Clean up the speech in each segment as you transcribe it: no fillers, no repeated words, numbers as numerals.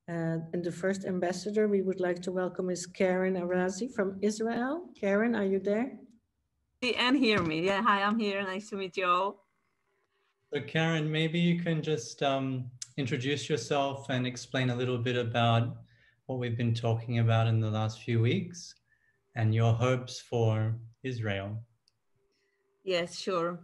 And the first ambassador we would like to welcome is Keren Arazi from Israel. Keren, are you there? See and hear me. Yeah, hi, I'm here. Nice to meet you all. So Keren, maybe you can just introduce yourself and explain a little bit about what we've been talking about in the last few weeks and your hopes for Israel. Yes, sure.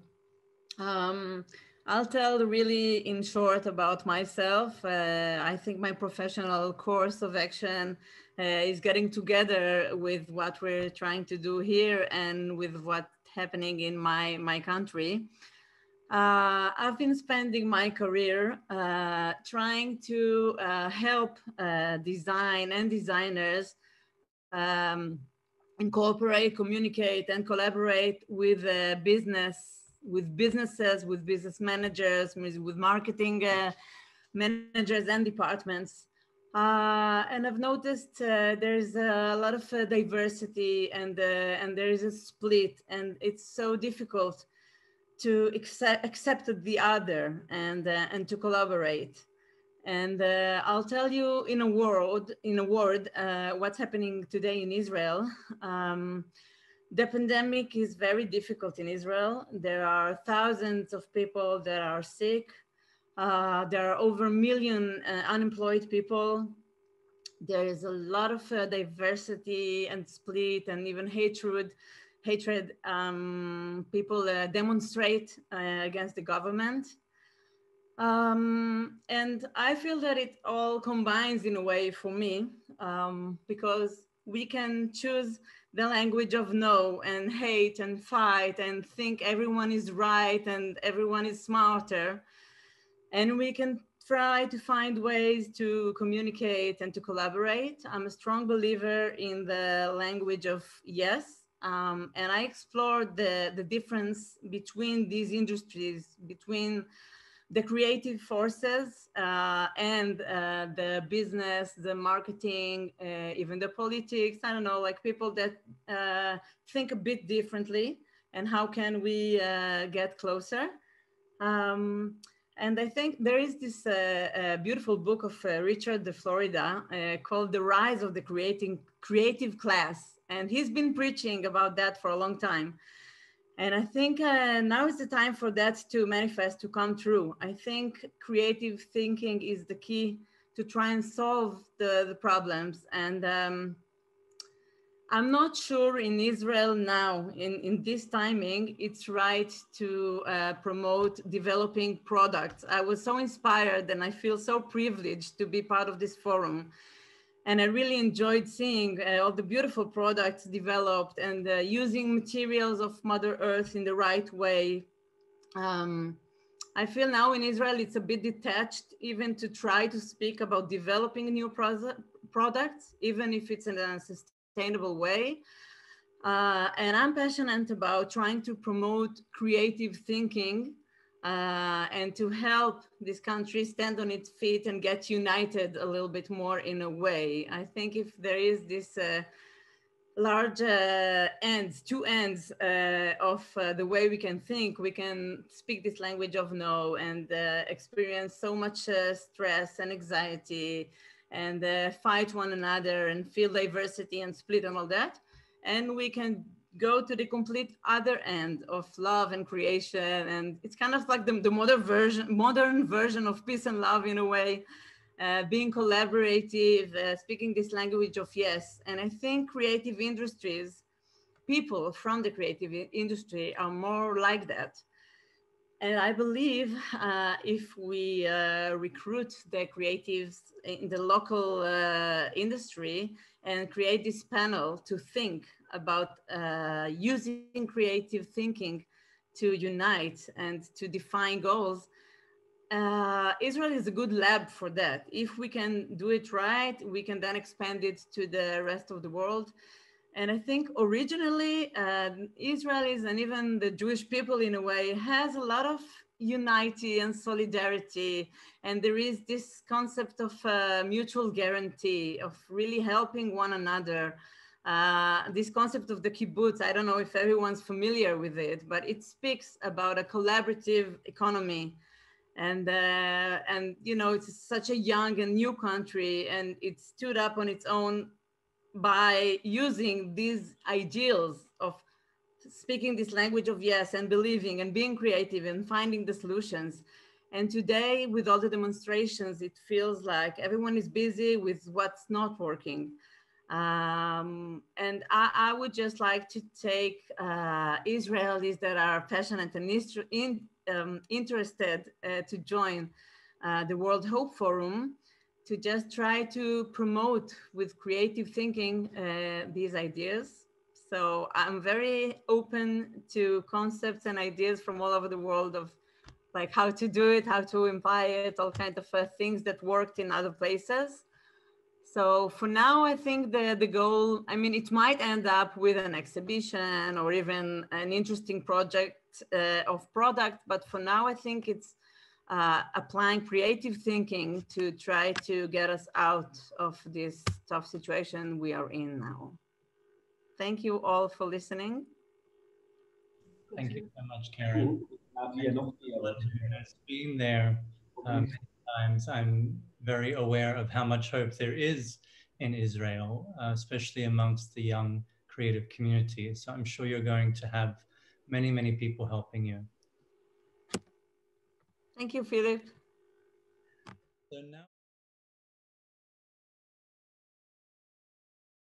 Um, I'll tell really in short about myself. I think my professional course of action is getting together with what we're trying to do here and with what's happening in my country. I've been spending my career trying to help design and designers incorporate, communicate, and collaborate with businesses, with business managers, with marketing managers and departments. And I've noticed there's a lot of diversity and there is a split, and it's so difficult to accept the other and to collaborate. And I'll tell you in a word, what's happening today in Israel. The pandemic is very difficult in Israel. There are thousands of people that are sick. There are over 1 million unemployed people. There is a lot of diversity and split and even hatred. People demonstrate against the government. And I feel that it all combines in a way for me, because we can choose the language of no and hate and fight and think everyone is right and everyone is smarter. And we can try to find ways to communicate and to collaborate. I'm a strong believer in the language of yes. And I explored the difference between these industries, between the creative forces and the business, the marketing, even the politics. I don't know, like people that think a bit differently, and how can we get closer? And I think there is this beautiful book of Richard de Florida called The Rise of the Creative Class. And he's been preaching about that for a long time. And I think now is the time for that to manifest, to come true. I think creative thinking is the key to try and solve the problems. And I'm not sure in Israel now, in this timing, it's right to promote developing products. I was so inspired and I feel so privileged to be part of this forum. And I really enjoyed seeing all the beautiful products developed and using materials of Mother Earth in the right way. I feel now in Israel, it's a bit detached even to try to speak about developing new products, even if it's in a sustainable way. And I'm passionate about trying to promote creative thinking and to help this country stand on its feet and get united a little bit more in a way. I think if there is this large two ends of the way we can think, we can speak this language of no and experience so much stress and anxiety and fight one another and feel diversity and split and all that. And we can go to the complete other end of love and creation. And it's kind of like the modern version of peace and love in a way, being collaborative, speaking this language of yes. And I think creative industries, people from the creative industry are more like that. And I believe if we recruit the creatives in the local industry and create this panel to think about using creative thinking to unite and to define goals, Israel is a good lab for that. If we can do it right, we can then expand it to the rest of the world. And I think originally Israelis and even the Jewish people in a way has a lot of unity and solidarity. And there is this concept of mutual guarantee, of really helping one another. This concept of the kibbutz, I don't know if everyone's familiar with it, but it speaks about a collaborative economy. And you know, it's such a young and new country, and it stood up on its own by using these ideals of speaking this language of yes and believing and being creative and finding the solutions. And today, with all the demonstrations, it feels like everyone is busy with what's not working. And I would just like to take Israelis that are passionate and interested to join the World Hope Forum, to just try to promote with creative thinking these ideas. So I'm very open to concepts and ideas from all over the world of like how to do it, how to imply it, all kinds of things that worked in other places. So for now, I think the goal, I mean, it might end up with an exhibition or even an interesting project of product, but for now, I think it's applying creative thinking to try to get us out of this tough situation we are in now. Thank you all for listening. Thank you so much, Keren. It's been there many times. I'm very aware of how much hope there is in Israel, especially amongst the young creative community. So I'm sure you're going to have many, many people helping you. Thank you, Philip. So now